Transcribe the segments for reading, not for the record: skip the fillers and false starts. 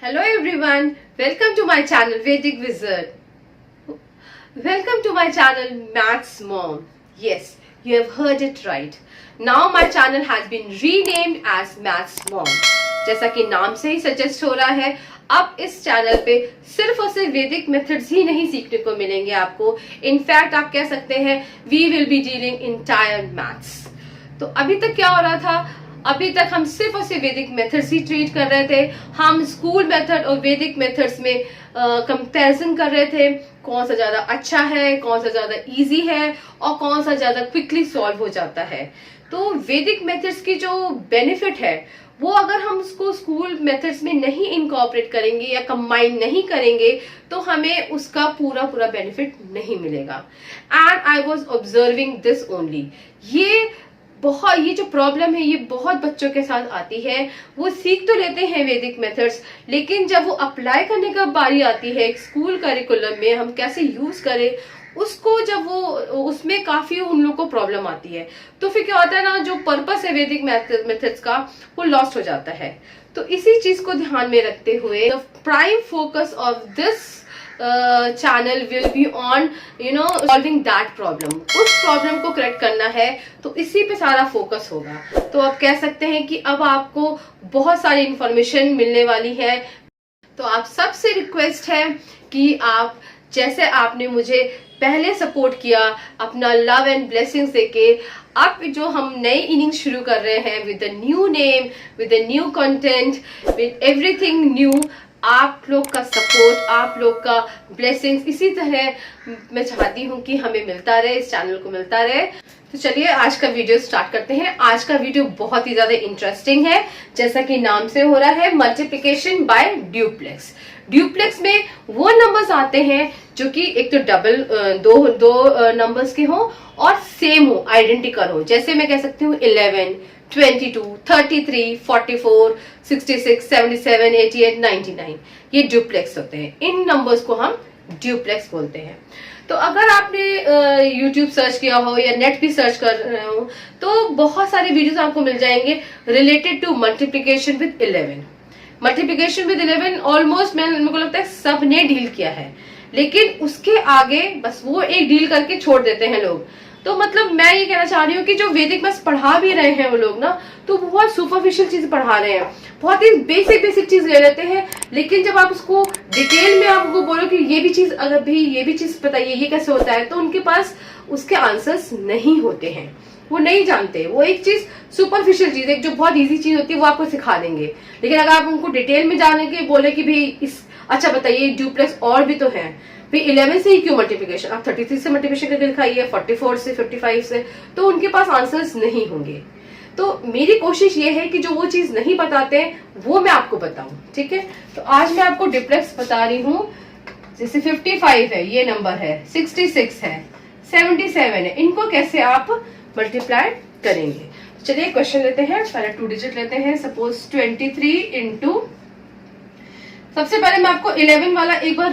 Hello everyone, welcome to my channel Vedic Wizard. Welcome to my channel Maths Mom. Yes, you have heard it right. Now my channel has been renamed as Maths Mom. जैसा कि नाम से ही suggest हो रहा है, अब इस channel पे सिर्फ और सिर्फ वैदिक मेथड्स ही नहीं सीखने को मिलेंगे आपको. इनफैक्ट आप कह सकते हैं we will be dealing entire maths. तो अभी तक क्या हो रहा था, अभी तक हम सिर्फ और सिर्फ वैदिक मेथड्स ही ट्रीट कर रहे थे. हम स्कूल मेथड और वैदिक मेथड्स में कंपैरिजन कर रहे थे, कौन सा ज्यादा अच्छा है, कौन सा ज्यादा इजी है और कौन सा ज्यादा क्विकली सॉल्व हो जाता है. तो वैदिक मेथड्स की जो बेनिफिट है वो अगर हम उसको स्कूल मेथड्स में नहीं इनकॉर्पोरेट करेंगे या कंबाइन नहीं करेंगे तो हमें उसका पूरा पूरा बेनिफिट नहीं मिलेगा. And I was observing this only. ये जो प्रॉब्लम है ये बहुत बच्चों के साथ आती है. वो सीख तो लेते हैं वैदिक मेथड्स, लेकिन जब वो अप्लाई करने का बारी आती है स्कूल करिकुलम में, हम कैसे यूज करें उसको, जब वो उसमें काफी उन लोगों को प्रॉब्लम आती है तो फिर क्या होता है ना, जो पर्पस है वैदिक मेथड्स का वो लॉस्ट हो जाता है. तो इसी चीज को ध्यान में रखते हुए the prime focus of this channel will be on solving that problem. उस प्रॉब्लम को करेक्ट करना है तो इसी पे सारा फोकस होगा. तो आप कह सकते हैं कि अब आपको बहुत सारी इंफॉर्मेशन मिलने वाली है. तो आप सबसे रिक्वेस्ट है कि आप, जैसे आपने मुझे पहले सपोर्ट किया अपना लव एंड ब्लेसिंग्स देके, अब जो हम नई इनिंग शुरू कर रहे हैं with a new name, with a new content, with everything new, आप लोग का सपोर्ट, आप लोग का ब्लेसिंग्स इसी तरह मैं चाहती हूँ कि हमें मिलता रहे, इस चैनल को मिलता रहे. तो चलिए आज का वीडियो स्टार्ट करते हैं. आज का वीडियो बहुत ही ज्यादा इंटरेस्टिंग है. जैसा कि नाम से हो रहा है मल्टीप्लिकेशन बाय ड्यूप्लेक्स. ड्यूप्लेक्स में वो नंबर्स आते हैं जो कि एक तो डबल दो नंबर्स के हो और सेम हो, आइडेंटिकल हो. जैसे मैं कह सकती हूँ 11, 22, 33, 44, 66, 77, 88, 99. ये ड्यूप्लेक्स होते हैं. इन नंबर्स को हम ड्यूप्लेक्स बोलते हैं. तो अगर आपने YouTube सर्च किया हो या नेट भी सर्च कर रहे हो तो बहुत सारे वीडियोस आपको मिल जाएंगे related to multiplication with 11. Multiplication with 11 almost मेरे को लगता है सबने डील किया है, लेकिन उसके आगे बस वो एक डील करके छोड़ देते हैं लोग. तो मतलब मैं ये कहना चाह रही हूँ कि जो वैदिक मैथ्स पढ़ा भी रहे हैं वो लोग ना, तो बहुत सुपरफिशियल चीज पढ़ा रहे हैं, बहुत ही बेसिक चीज ले लेते हैं. लेकिन जब आप उसको डिटेल में आपको बोलो कि ये भी चीज, अगर भी ये भी चीज बताइए ये कैसे होता है, तो उनके पास उसके आंसर्स नहीं होते हैं, वो नहीं जानते. वो एक चीज सुपरफिशियल चीज, एक जो बहुत इजी चीज होती है वो आपको सिखा देंगे. लेकिन अगर आप उनको डिटेल में जाने के बोले कि भाई अच्छा बताइए ड्यूप्लेक्स और भी तो है, फिर 11 से ही क्यों मल्टीप्लिकेशन, आप 33 से मल्टीप्लिकेशन करके दिखाइए, 44 से, 55 से, तो उनके पास आंसर्स नहीं होंगे. तो मेरी कोशिश ये है कि जो वो चीज नहीं बताते वो मैं आपको बताऊं. ठीक है, तो आज मैं आपको ड्यूप्लेक्स बता रही हूँ. जैसे 55 है, ये नंबर है, 66 है, 77 है, इनको कैसे आप मल्टीप्लाई करेंगे. चलिए क्वेश्चन लेते हैं. पहले 2 डिजिट लेते हैं. सपोज 23 इंटू, सबसे पहले मैं आपको 11 वाला एक बार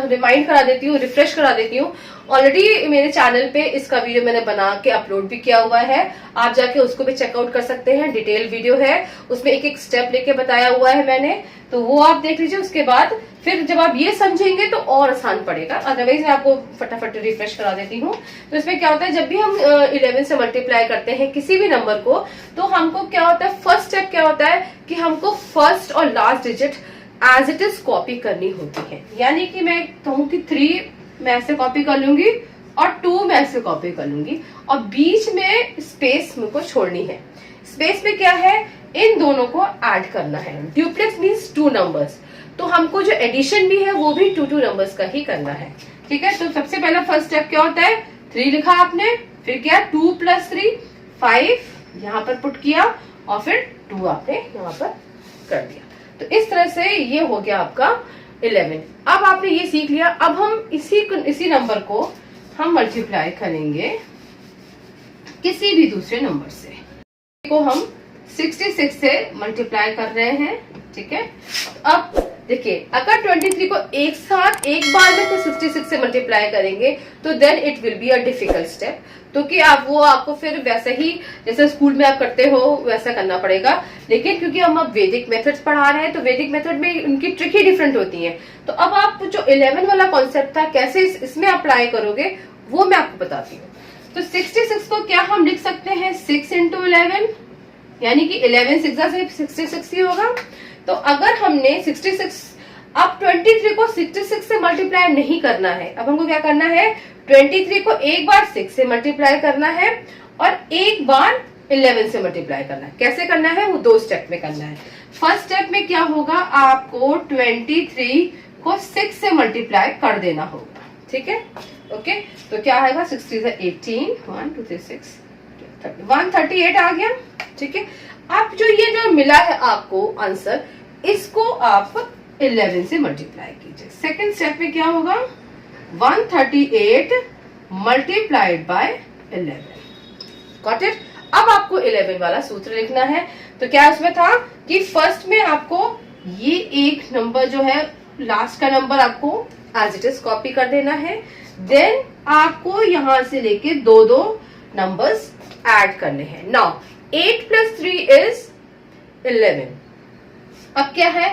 रिमाइंड करा देती हूँ, रिफ्रेश करा देती हूँ. ऑलरेडी मेरे चैनल पे इसका वीडियो मैंने बना के अपलोड भी किया हुआ है, आप जाके उसको भी चेकआउट कर सकते हैं. डिटेल वीडियो है, उसमें एक एक स्टेप लेके बताया हुआ है मैंने, तो वो आप देख लीजिए. उसके बाद फिर जब आप ये समझेंगे तो और आसान पड़ेगा. अदरवाइज मैं आपको फटाफट रिफ्रेश करा देती हूँ. तो इसमें क्या होता है, जब भी हम 11 से मल्टीप्लाई करते हैं किसी भी नंबर को, तो हमको क्या होता है, फर्स्ट स्टेप क्या होता है कि हमको फर्स्ट और last digit as it is copy करनी होती है. यानी कि मैं कहूँ कि 3 मैं ऐसे कॉपी कर लूंगी और 2 मैं ऐसे कॉपी कर लूंगी, और बीच में स्पेस मुझको छोड़नी है. स्पेस में क्या है, इन दोनों को ऐड करना है. ड्यूप्लेक्स मीन्स 2 नंबर्स, तो हमको जो एडिशन भी है वो भी 2 नंबर्स का ही करना है. ठीक है, तो सबसे पहला फर्स्ट स्टेप क्या होता है, 3 लिखा आपने, फिर क्या 2 + 3 5 यहाँ पर पुट किया, और फिर 2 आपने यहाँ पर कर दिया. तो इस तरह से ये हो गया आपका 11. अब आपने ये सीख लिया. अब हम इसी नंबर को हम मल्टीप्लाई करेंगे किसी भी दूसरे नंबर से. को हम 66 से मल्टीप्लाई कर रहे हैं. ठीक है, अब देखिए अगर 23 को एक साथ एक बार में तो 66 से मल्टीप्लाई करेंगे तो then it will be a difficult step, तो कि आप वो आपको फिर वैसे ही जैसे स्कूल में आप करते हो वैसा करना पड़ेगा। लेकिन क्योंकि हम अब वैदिक मेथड्स पढ़ा रहे हैं तो वैदिक मेथड में उनकी ट्रिक ही डिफरेंट होती है। तो अब आप जो 11 वाला कॉन्सेप्ट था कैसे इसमें अप्लाई करोगे वो मैं आपको बताती हूँ। तो 66 को क्या हम लिख सकते हैं 6 इंटू 11, यानी कि 11 सिक्सा से 66 ही होगा। तो अगर हमने 66 अब 23 को 66 से मल्टीप्लाई नहीं करना है, अब हमको क्या करना है 23 को एक बार 6 से मल्टीप्लाई करना है और एक बार 11 से मल्टीप्लाई करना है। कैसे करना है वो 2 स्टेप में करना है। फर्स्ट स्टेप में क्या होगा, आपको 23 को 6 से मल्टीप्लाई कर देना होगा, ठीक है। ओके, तो क्या आएगा 6 3 18 1 2 3 6 138 आ गया, ठीक है। अब जो ये जो मिला है आपको आंसर, इसको आप 11 से मल्टीप्लाई कीजिए। सेकंड स्टेप में क्या होगा 138 मल्टीप्लाइड बाय 11। Got it. अब आपको 11 वाला सूत्र लिखना है। तो क्या उसमें था कि फर्स्ट में आपको ये एक नंबर जो है लास्ट का नंबर आपको एज इट इज कॉपी कर देना है। देन आपको यहां से लेके 2 नंबर्स ऐड करने हैं। Now 8 + 3 is 11। अब क्या है,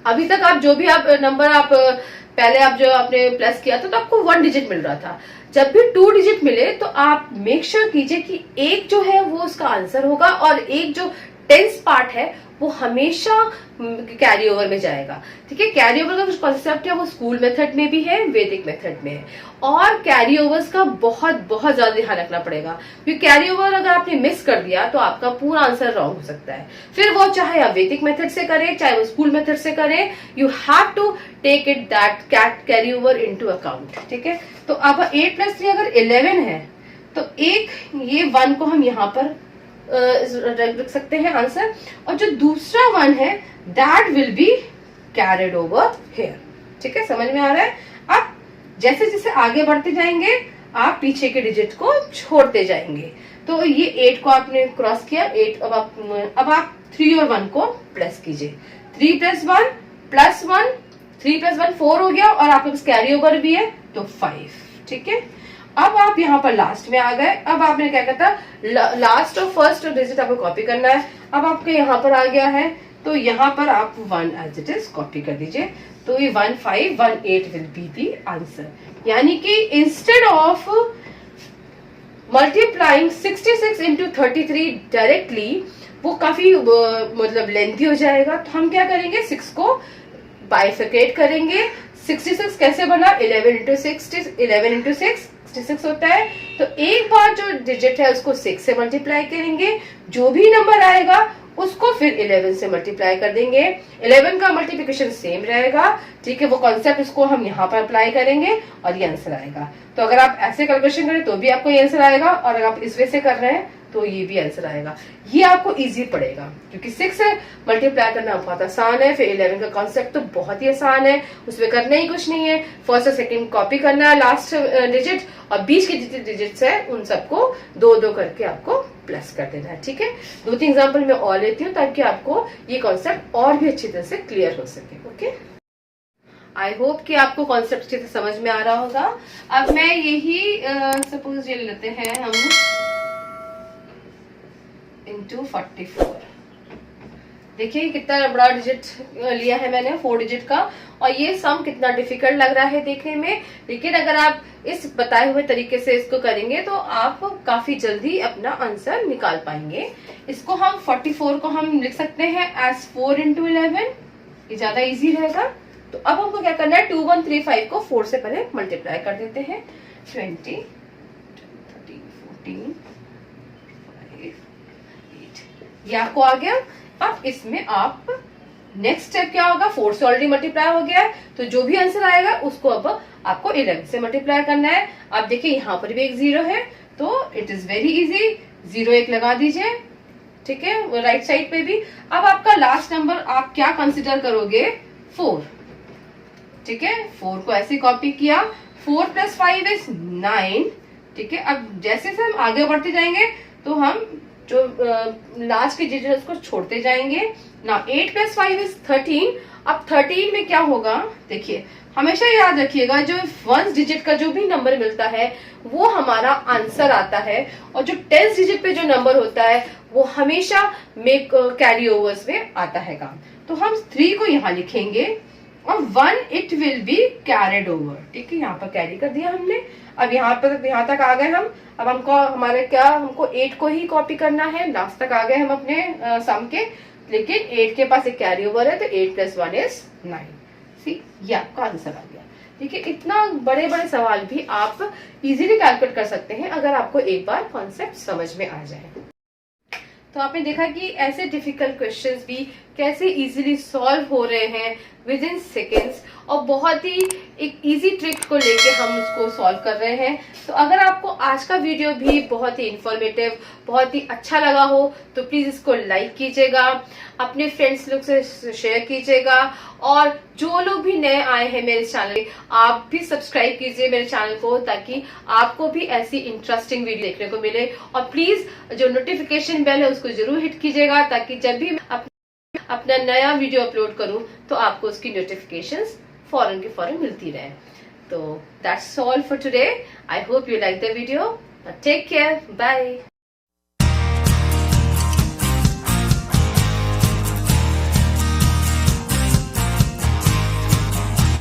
अभी तक आप जो भी आप नंबर आप पहले आप जो आपने प्लस किया था तो आपको 1 डिजिट मिल रहा था। जब भी 2 डिजिट मिले तो आप मेक श्योर कीजिए कि एक जो है वो उसका आंसर होगा और एक जो टेंस पार्ट है वो हमेशा कैरी ओवर में जाएगा, ठीक है। कैरी ओवर का कुछ कॉन्सेप्ट है वो स्कूल मेथड में भी है, वैदिक मेथड में है, और कैरी ओवर्स का बहुत ज्यादा ध्यान रखना पड़ेगा क्योंकि कैरी ओवर अगर आपने मिस कर दिया तो आपका पूरा आंसर रॉन्ग हो सकता है। फिर वो चाहे आप वैदिक मेथड से करें चाहे वो स्कूल मेथड से करें, you have to take it that carry over into account, ठीक है। तो अब 8 + 3 अगर 11 है तो एक ये 1 को हम यहाँ पर रख सकते हैं आंसर, और जो दूसरा 1 है that will be carried over here, ठीक है। समझ में आ रहा है। अब जैसे जैसे आगे बढ़ते जाएंगे आप पीछे के डिजिट को छोड़ते जाएंगे। तो ये 8 को आपने क्रॉस किया, 8 अब आप 3 और 1 को प्लस कीजिए। 3 + 1 + 1 3 + 1 4 हो गया और आपके पास कैरी ओवर भी है तो 5, ठीक है। अब आप यहाँ पर लास्ट में आ गए। अब आपने क्या कहता लास्ट और फर्स्ट डिजिट आपको कॉपी करना है। अब आपके यहाँ पर आ गया है तो यहाँ पर आप 1 एज इट इज कॉपी कर दीजिए। तो ये 1518 विल बी दी आंसर, यानी कि instead of multiplying 66 into 33 directly वो काफी मतलब लेंथी हो जाएगा। तो हम क्या करेंगे 6 को बाइफिकेट करेंगे। 66 कैसे बना 11 इंटू 6 66 होता है। तो एक बार जो डिजिट है उसको 6 से मल्टीप्लाई करेंगे, जो भी नंबर आएगा उसको फिर 11 से मल्टीप्लाई कर देंगे। 11 का मल्टीप्लिकेशन सेम रहेगा, ठीक है। वो कॉन्सेप्ट इसको हम यहाँ पर अप्लाई करेंगे और ये आंसर आएगा। तो अगर आप ऐसे कैलकुलेशन करें तो भी आपको ये आंसर आएगा, और अगर आप इस वे से कर रहे हैं तो ये भी आंसर आएगा। ये आपको इजी पड़ेगा क्योंकि 6 से मल्टीप्लाई करना बहुत आसान है। फिर 11 का कॉन्सेप्ट तो बहुत ही आसान है, उसमें करना ही कुछ नहीं है। फर्स्ट और सेकंड कॉपी करना है लास्ट डिजिट, और बीच के जितने डिजिट्स है उन सबको 2 करके आपको प्लस कर देना है, ठीक है। 2-3 एग्जाम्पल मैं और लेती हूँ ताकि आपको ये कॉन्सेप्ट और भी अच्छी तरह से क्लियर हो सके। ओके, आई होप कि आपको कॉन्सेप्ट अच्छे से समझ में आ रहा होगा। अब मैं यही सपोज ये लेते हैं हम इंटू 44। देखिए कितना बड़ा डिजिट लिया है मैंने 4 डिजिट का, और ये सम कितना डिफिकल्ट लग रहा है देखने में। लेकिन अगर आप इस बताए हुए तरीके से इसको करेंगे तो आप काफी जल्दी अपना आंसर निकाल पाएंगे। इसको हम 44 को हम लिख सकते हैं एज 4 इंटू 11, ये ज्यादा इजी रहेगा। तो अब हमको क्या करना है 2135 को 4 से पहले मल्टीप्लाई कर देते हैं। 20 13 14 5 8 ये आपको आ गया। अब इसमें आप नेक्स्ट स्टेप क्या होगा, 4 से ऑलरेडी मल्टीप्लाई हो गया है तो जो भी आंसर आएगा उसको अब आपको 11 से मल्टीप्लाई करना है। अब देखिए यहाँ पर भी एक 0 है तो इट इज वेरी इजी, 0 1 लगा दीजिए, ठीक है, राइट साइड पे भी। अब आपका लास्ट नंबर आप क्या कंसिडर करोगे 4, ठीक है। 4 को ऐसे कॉपी किया, 4 + 5 इज 9, ठीक है। अब जैसे से हम आगे बढ़ते जाएंगे तो हम जो लास्ट के डिजिट उसको छोड़ते जाएंगे ना। 8 + 5 = 13। अब 13 में क्या होगा, देखिए हमेशा याद रखिएगा, जो 1 डिजिट का जो भी नंबर मिलता है वो हमारा आंसर आता है, और जो 10 डिजिट पे जो नंबर होता है वो हमेशा मेक कैरी ओवर्स में आता है काम। तो हम 3 को यहाँ लिखेंगे और 1 it will be carried over. ठीक है, यहाँ पर कैरी कर दिया हमने। अब यहाँ तक आ गए हम। अब हमको 8 को ही कॉपी करना है, लास्ट तक आ गए हम अपने सम के, लेकिन 8 के पास एक कैरी ओवर है, तो 8 + 1 = 9। सी, ये आपका आंसर आ गया। देखिए इतना बड़े बड़े सवाल भी आप इजीली कैलकुलेट कर सकते हैं अगर आपको एक बार कॉन्सेप्ट समझ में आ जाए। तो आपने देखा कि ऐसे डिफिकल्ट क्वेश्चंस भी कैसे इजीली सॉल्व हो रहे हैं विद इन सेकेंड्स, और बहुत ही एक इजी ट्रिक को लेके हम उसको सॉल्व कर रहे हैं। तो अगर आपको आज का वीडियो भी बहुत ही इंफॉर्मेटिव, बहुत ही अच्छा लगा हो तो प्लीज इसको लाइक कीजिएगा, अपने फ्रेंड्स लोग से शेयर कीजिएगा, और जो लोग भी नए आए हैं मेरे चैनल, आप भी सब्सक्राइब कीजिए मेरे चैनल को, ताकि आपको भी ऐसी इंटरेस्टिंग वीडियो देखने को मिले। और प्लीज जो नोटिफिकेशन बेल है उसको जरूर हिट कीजिएगा, ताकि जब भी अपना नया वीडियो अपलोड करूं तो आपको उसकी नोटिफिकेशंस फौरन की फौरन मिलती रहे। तो that's all for today. I hope you like the video. Take care, bye.